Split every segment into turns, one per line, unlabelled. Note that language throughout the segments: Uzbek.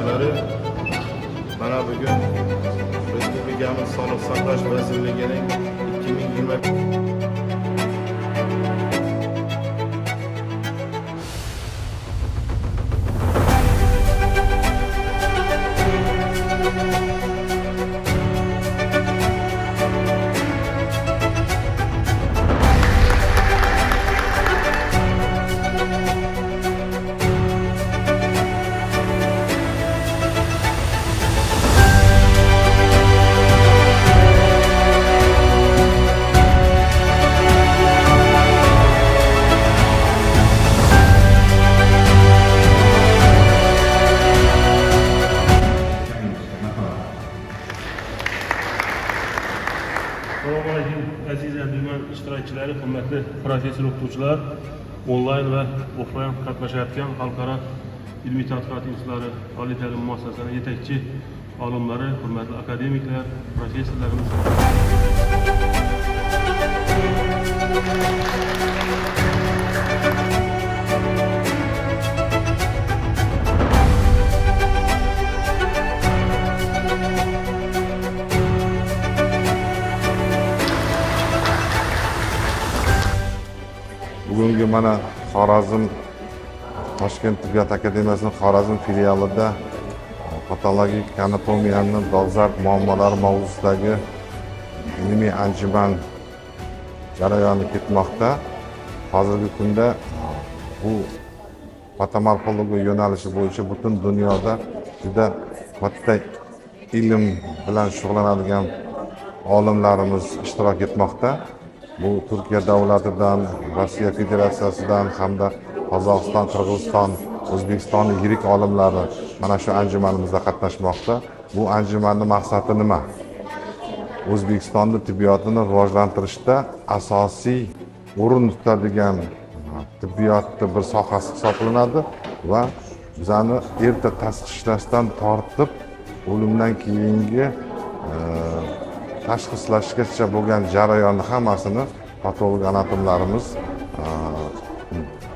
ishtirokchilari, mana bugun Respublikamiz Sog'liqni saqlash vazirligining 2020
Assalomu alaykum aziz anjuman ishtirokchilari, hurmatli professor o'qituvchilar, onlayn va offlayn qatnashayotgan xalqaro ilmiy tadqiqot institutlari, oliy ta'lim muassasasining yetakchi olimlari, hurmatli akademiklar, professorlarimiz.
Bugungi mana Xorazm Toshkent tibbiyot akademiyasining Xorazm filialida patologik anatomiyani dolzarb muammolari mavzusidagi ilmiy anjuman jarayoni ketmoqda. Hozirgi kunda bu patomorfologiya yo'nalishi bo'yicha butun dunyoda juda katta ilm bilan shug'ullanadigan olimlarimiz ishtirok etmoqda. Bu Turkiya davlatidan, Rossiya Federatsiyasidan hamda Qozog'iston, Qirg'iziston, O'zbekistonning yirik olimlari mana shu anjumanimizda qatnashmoqda. Bu anjumanning maqsadi nima? O'zbekistonda tibbiyotni rivojlantirishda asosiy o'rin tutadigan tibbiyotni bir sohasi hisoblanadi va bizani erta tashxislashdan tortib o'limdan keyingi tashxislashgacha bo'lgan jarayonni hammasini patolog anatomlarimiz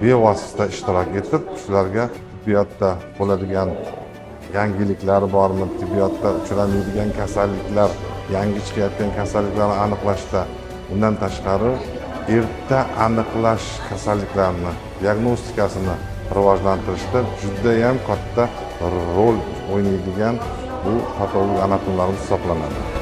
bevosita ishtirok etib, shularga tibbiyotda bo'ladigan yangiliklar bormi, tibbiyotda uchramaydigan kasalliklar, yangi chiqayotgan kasalliklarni aniqlashda, undan tashqari erta aniqlash kasalliklarni diagnostikasini rivojlantirishda juda ham katta rol o'ynaydigan bu patolog anatomlarimiz hisoblanadi.